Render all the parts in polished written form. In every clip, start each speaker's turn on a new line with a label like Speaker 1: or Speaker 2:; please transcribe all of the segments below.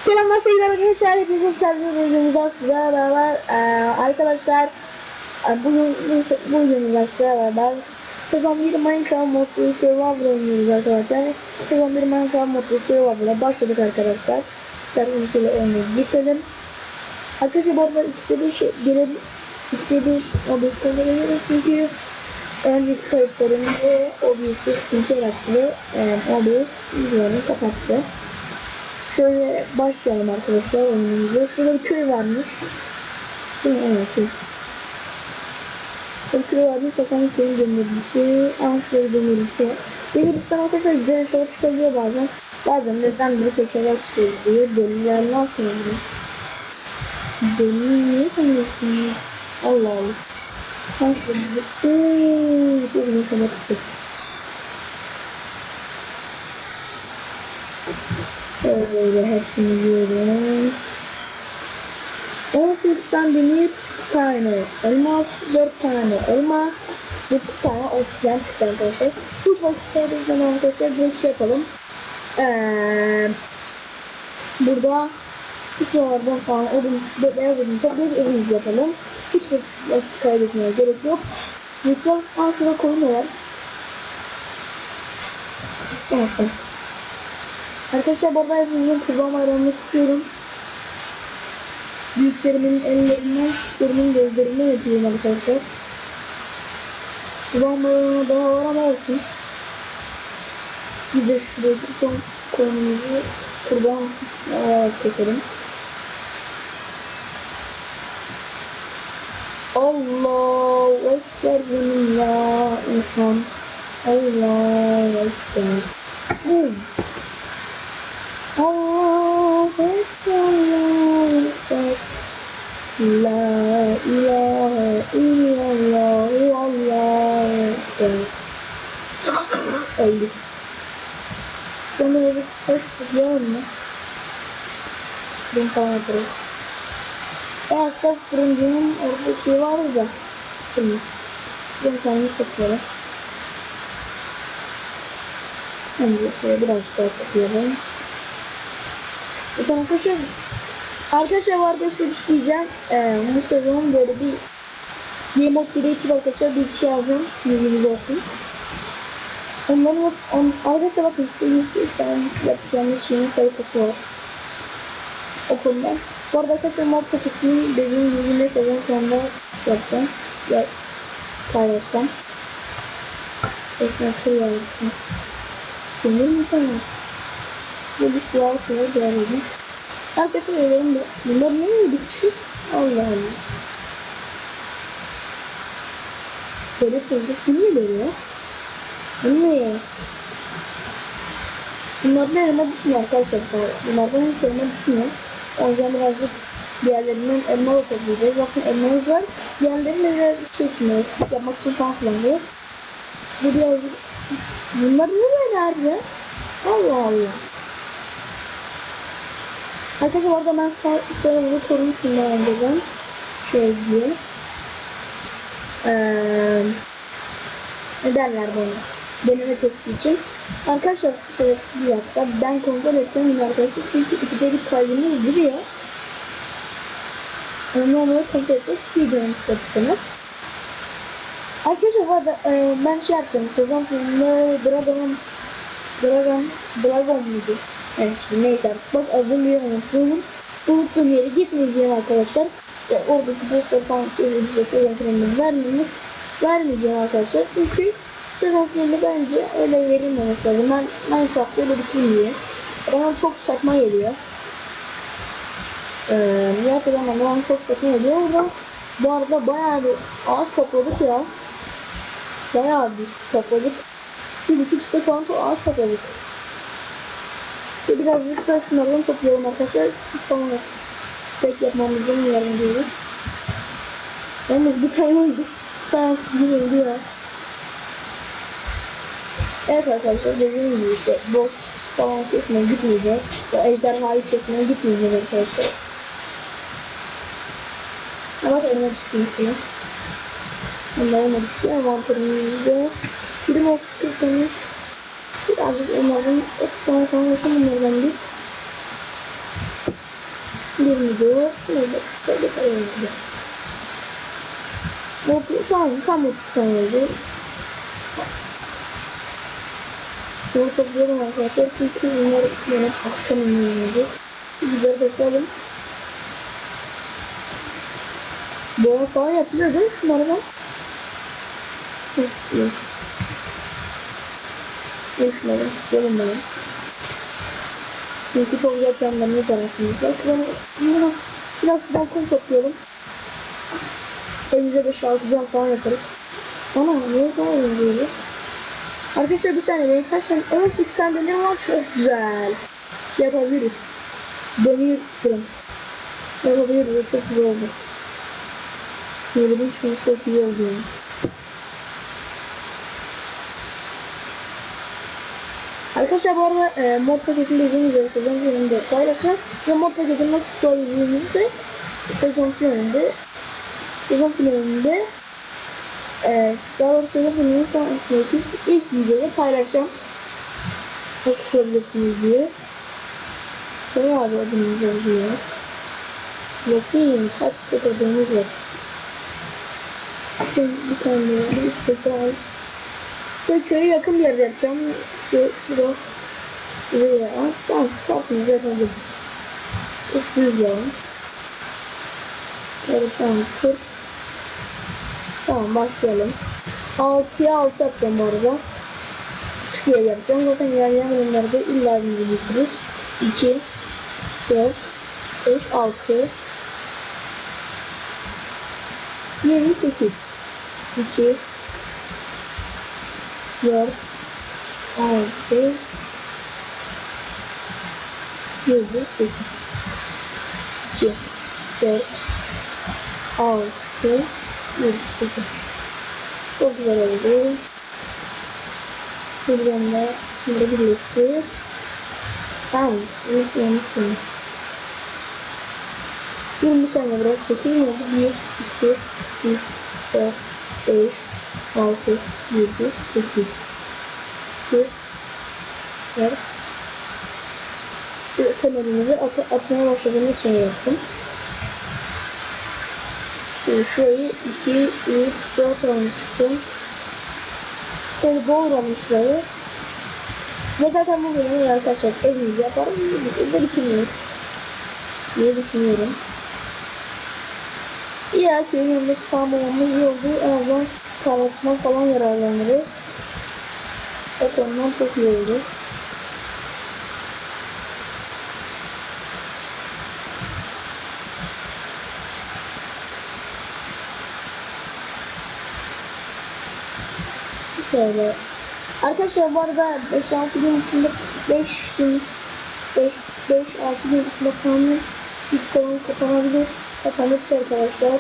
Speaker 1: Selamlar sevgili arkadaşlar, hepiniz hoş geldiniz videomuza sizlerle beraber arkadaşlar bugün sizlerle beraber sezon 1 Minecraft modlu Survivor oynuyoruz arkadaşlar. Sezon 1 Minecraft modlu Survivor'a başladık arkadaşlar. İsterseniz şöyle oyunu geçelim. Arkadaşlar bu arada istediğim OBS gelebilir çünkü önceki kayıtlarımda OBS'de sıkıntı yarattı. OBS videomu kapattı. Şöyle başlayalım arkadaşlar oyunumuza. Şurada bir köy varmış. Evet köy. Bir köy varmış. Bakalım köyün demircisi. Şöyle demircisi. Demircisi'den arkadaşlar güzel şeyler çıkabiliyor bazen. Bazen de ben bir şeyler çıkabiliyor. Deliler ne yapıyor bunu? Deli niye sanıyorsun? Allah Allah. Ben şöyle çok güzel şeyler çıkıyor. Böyle hepsini yiyorum. 18 tane demir, 2 tane elmas, 4 tane elma, 9 tane oksijen çıktı arkadaşlar. Hiç vakit kaybetmeden arkadaşlar bir şey yapalım. Burada şuralardan falan beyaz odun toplayıp evimizi yapalım. Hiç vakit kaybetmeye gerek yok. Yıkıl, şurada koyun var. Evet. Arkadaşlar bu arada hepinizin kurban bayramını kutluyorum. Büyüklerimin ellerinden, küçüklerimin gözlerinden öpüyorum arkadaşlar. Kurban bayramına daha var ama olsun. Biz de şuradaki son konumuzu kurban keselim. Allahu Ekber ya insan. Allahu Ekber. Allahu Ekber ya Ekber. La ilahe illallah Allahu Ekber. Öldük. Sonra bir ses tutuyor mu? Bunu falan yaparız. Aslında fırıncının orada şey vardı da. Şimdi. Ben kendimiz tutuyorum. Şimdi şöyle birazcık daha tutuyorum. Arkadaşlar bu arada size bir şey diyeceğim. Bu sezon böyle bir Game Mode 1'e 2 arkadaşlar bir şey alacağım. Bilginiz olsun. Onların arkadaşlar bakın 105 tane yapacağım şeyin sayfası var. O konuda. Bu arada arkadaşlar mod paketini dediğim gibi ne sezon sonunda yapacağım. Ya paylaşacağım. Esnafı yapacağım. Denir mi sana? Bu bir sual suya geldim. Arkadaşlar öyle bunlar ne biçim? Allah Allah. Böyle kıldık. Bu niye böyle ya? Bu niye? Bunlardan elma düşmüyor arkadaşlar. Bunlardan hiç elma düşmüyor. O yüzden birazcık diğerlerinden elma da toplayacağız. Bakın elmamız var. Diğerlerinin de bir şey için sık yapmak için falan kullanıyoruz. Bu birazcık... Bunlar niye böyle harbi? Allah Allah. Arkadaşlar orada ben şöyle bunu korumuşum daha önceden. Şöyle diye. Ne derler bana? Deneme testi için. Arkadaşlar şöyle bir dakika. Ben kontrol edeceğim arkadaşlar. Çünkü ikide bir kaydımız duruyor. Onları kontrol etmek videonun çıkartırsanız. Arkadaşlar bu arada ben şey yapacağım. Sezon filminde Dragon muydu? Evet işte neyse artık bak adını unuttum. Unuttuğum yere gitmeyeceğim arkadaşlar. İşte oradaki bossları falan kesinlikle sezon filmini vermeyeceğim arkadaşlar. Çünkü sezon filmi bence öyle verilmemesi lazım. Ben Minecraft öyle bitirmiyor. Bana çok saçma geliyor. Gerçekten bana çok saçma geliyor. Bu arada bayağı bir ağaç topladık ya. Bayağı bir topladık. 1,5 stek falan ağaç topladık. Birazcık da şunlardan toplayalım arkadaşlar. Sonra steak yapmamızdan yardımcı olur. Yalnız bir tane oldu. Daha güzel ya. Evet arkadaşlar dediğim gibi işte boss falan kesmeye gitmeyeceğiz. Ejderhayı kesmeye gitmeyeceğiz arkadaşlar. Ama elime düştü mesela. Elime düştü. Envanterimizde 20-30 tane birazcık onlardan 30 tane falan olsun bunlardan bir. 24. Şöyle şöyle koyalım. Tam 30 tane oldu. Şunu topluyorum arkadaşlar çünkü bunlar yine akşam iniyordu. Güzel bakalım. Boya falan yapılıyor değil mi şunları ben? Yok. Yok şunları. Gelin bana. Çünkü çok güzel planlarımız var aslında. Şuradan biraz şuradan kum toplayalım. Evimize 5-6 cam falan yaparız. Ana ne zaman oluyor? Arkadaşlar bir saniye benim kaç tane? Evet 8 tane demir var, çok güzel. Şey yapabiliriz. Demir kırım. Yapabiliriz, çok güzel oldu. Demirin çoğu çok iyi oldu yani. Arkadaşlar bu arada mod paketini dediğim üzere sezon finalinde paylaşacağım. Ve mod paketini nasıl tutabileceğimizi de sezon finalinde daha doğrusu sezon finalinin sonrasındaki ilk videoda paylaşacağım. Nasıl kurabilirsiniz diye. Ne abi adımız oluyor? Bakayım kaç stek adımız var. Şimdi bir tane bir stek daha. Şöyle köye yakın bir yerde yapacağım. İşte şurada. Buraya. Tamam karşımıza yapabiliriz. Üstüyüz yani. Evet tamam 40. Tamam başlayalım. 6'ya 6 yapacağım bu arada. 3 kere yapacağım. Zaten ilerleyen bölümlerde illa bir bitiririz. 2 4 5 6 7 8 2 4 6 7 8 2 4 6 7 8 çok güzel oldu. Buradan da şimdi birleştir. Tamam. Unutmayın. 20 saniye burası 8 mi oldu? 1 2 3 4 5 6 7 8 2 4 temelimizi atmaya başladığımız şey yaptım. Şurayı 2 3 4 olmuştum. Şöyle doğralım şurayı. Ve zaten bu bölümü arkadaşlar evimizi yaparım. Ve bitiririz diye düşünüyorum. İyi köyün yanında spamlamamız iyi oldu. En azından tarlasından falan yararlanırız. Evet ondan çok iyi oldu. Şöyle. Arkadaşlar bu arada 5-6 gün içinde 5 gün 5-6 gün içinde kanun ilk kanun kapanabilir. Kapanırsa arkadaşlar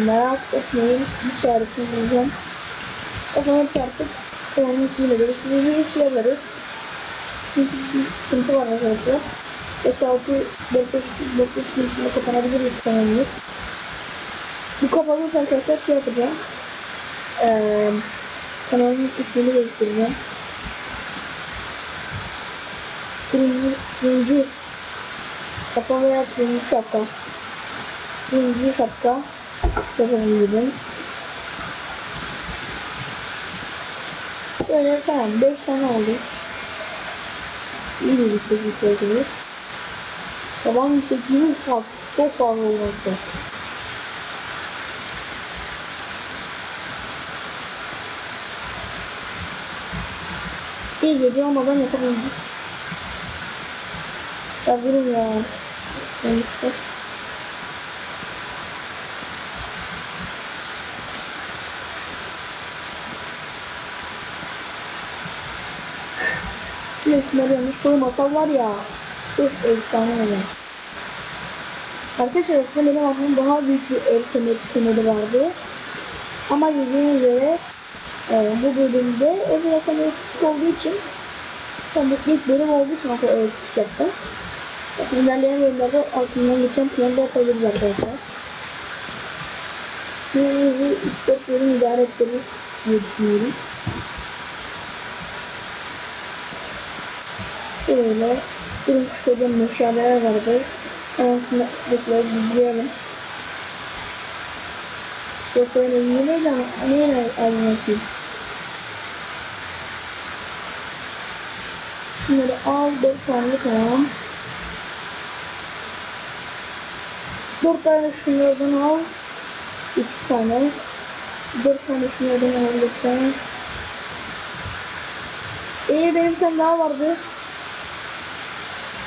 Speaker 1: merak etmeyin, bir çaresini bulacağım. Kapanırsa artık kanalın ismiyle görüşmeyi yaparız. Çünkü bir sıkıntı var arkadaşlar. 5-6 gün içinde kapanabilir kanalımız. Bu kapanırsa arkadaşlar şey yapacağım. Kanalın ismini değiştireceğim. Turuncu şapka veya turuncu şapka. Turuncu şapka yapabilirim. Böyle tamam 5 tane oldu. İyi bir yüksekliği. Taban yüksekliğimiz çok fazla olmakta. İyi gece olmadan yapabildik. Ya durun ya. Işte. Şunları yanlış koymasam var ya. Çok efsane olur. Arkadaşlar aslında benim aklımda daha büyük bir ev temeli vardı. Ama dediğim üzere bu bölümde ev zaten küçük olduğu için yani ilk bölüm olduğu için aslında ev küçük yaptım. İlerleyen bölümlerde altından geçen planı da yapabiliriz arkadaşlar. Şimdi 3-4 bölüm idare ettirir diye düşünüyorum. Şöyle Durun şurada meşaleler vardı. Hemen sınıflıkları düzleyelim. Yoksa yine neyle almalıyım? Şunları al, 4 tane tamam. 4 tane şunlardan al. 8 tane. 4 tane şunlardan al lütfen. Benim bir tane daha vardı.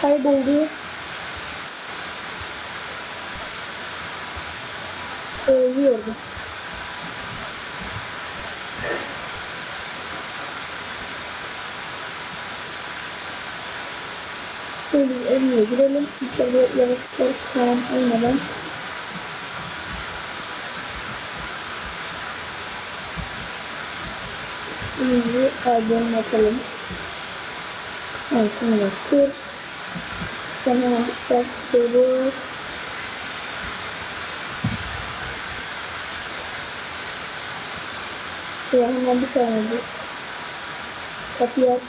Speaker 1: Kayboldu. Ölüyordu. Şöyle biz evine girelim. İçeride yavaşlarız falan olmadan. Şimdi albümü atalım. Aynısını da kır. Sonra ters koyuyoruz. Şuraya hemen bir tane bir kapı yap.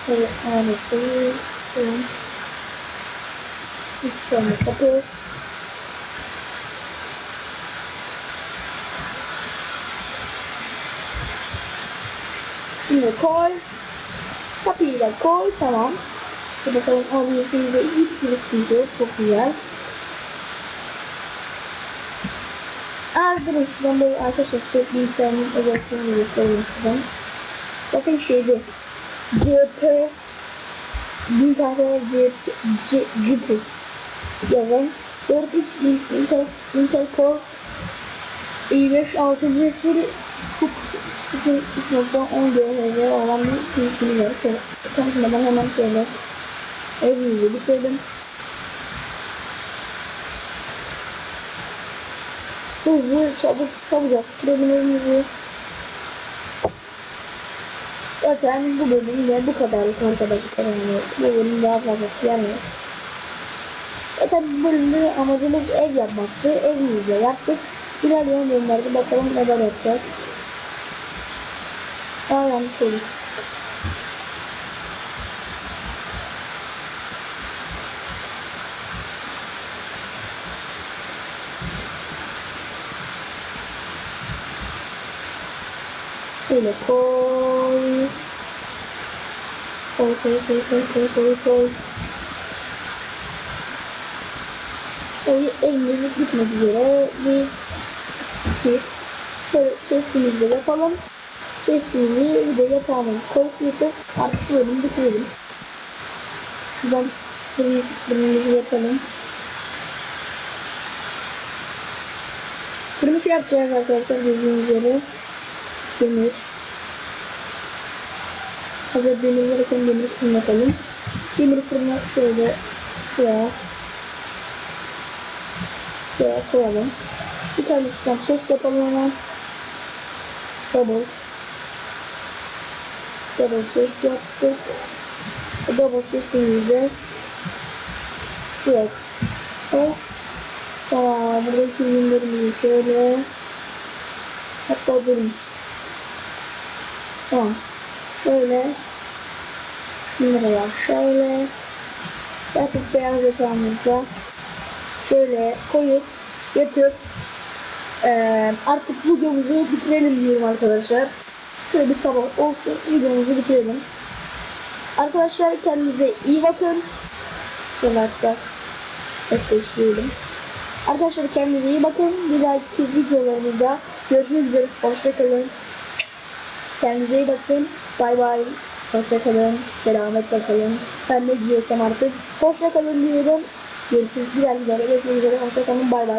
Speaker 1: Evet, aynısı. Tamam. 3 tane kapı. Şimdi koy. Kapıyı da koy. Tamam. Bir bakalım abisinde hiçbir sıkıntı yok. Çok güzel. Durun şuradan böyle arkadaşlar size bilgisayarın özelliklerini göstereyim şuradan. Bakın şeyde CP büyük harfler CP yazın. 4X Intel Core i5 6. nesil 3.10 GHz olan bir PC'ni var. Tanıtmadan hemen şöyle evimizi bitirdim. Hızlı çabucak bitirelim evimizi. Zaten bu bölüm de bu kadarlık arkadaşlar. Yani bu bölüm daha fazlası gelmez. Zaten bu bölümde amacımız ev yapmaktı. Evimizde yaptık. İlerleyen bölümlerde bakalım neler yapacağız. Yanlış oldu. Şöyle koy. Koy. Elimizi gitmek üzere. Bitti. Şöyle chestimizi de yapalım. Chestimizi bir de yatağımızı koyup yatıp artık bölümü bitirelim. Şuradan fırınımızı yapalım. Fırını şey yapacağız arkadaşlar gördüğünüz üzere. Demir. Hazır demir varken demir fırını yapalım. Demir fırını şöyle şuraya koyalım. Bir tane üstten chest yapalım hemen. Double chest yaptık. Double chest'imizde şuraya koy. Tamam, buradaki ürünlerimizi şöyle hatta durun. Tamam. Şöyle şunları şöyle artık beyaz yatağımızda şöyle koyup yatıp artık videomuzu bitirelim diyorum arkadaşlar. Şöyle bir sabah olsun, videomuzu bitirelim. Arkadaşlar kendinize iyi bakın. Şöyle hatta bekleyelim. Arkadaşlar kendinize iyi bakın. Bir dahaki videolarımızda görüşmek üzere. Hoşça kalın. Kendinize iyi bakın. Bay bay. Hoşça kalın. Selametle kalın. Ben ne diyorsam artık. Hoşça kalın diyorum. Görüşürüz. Bir dahaki videoda görüşmek üzere. Hoşça kalın. Bay bay.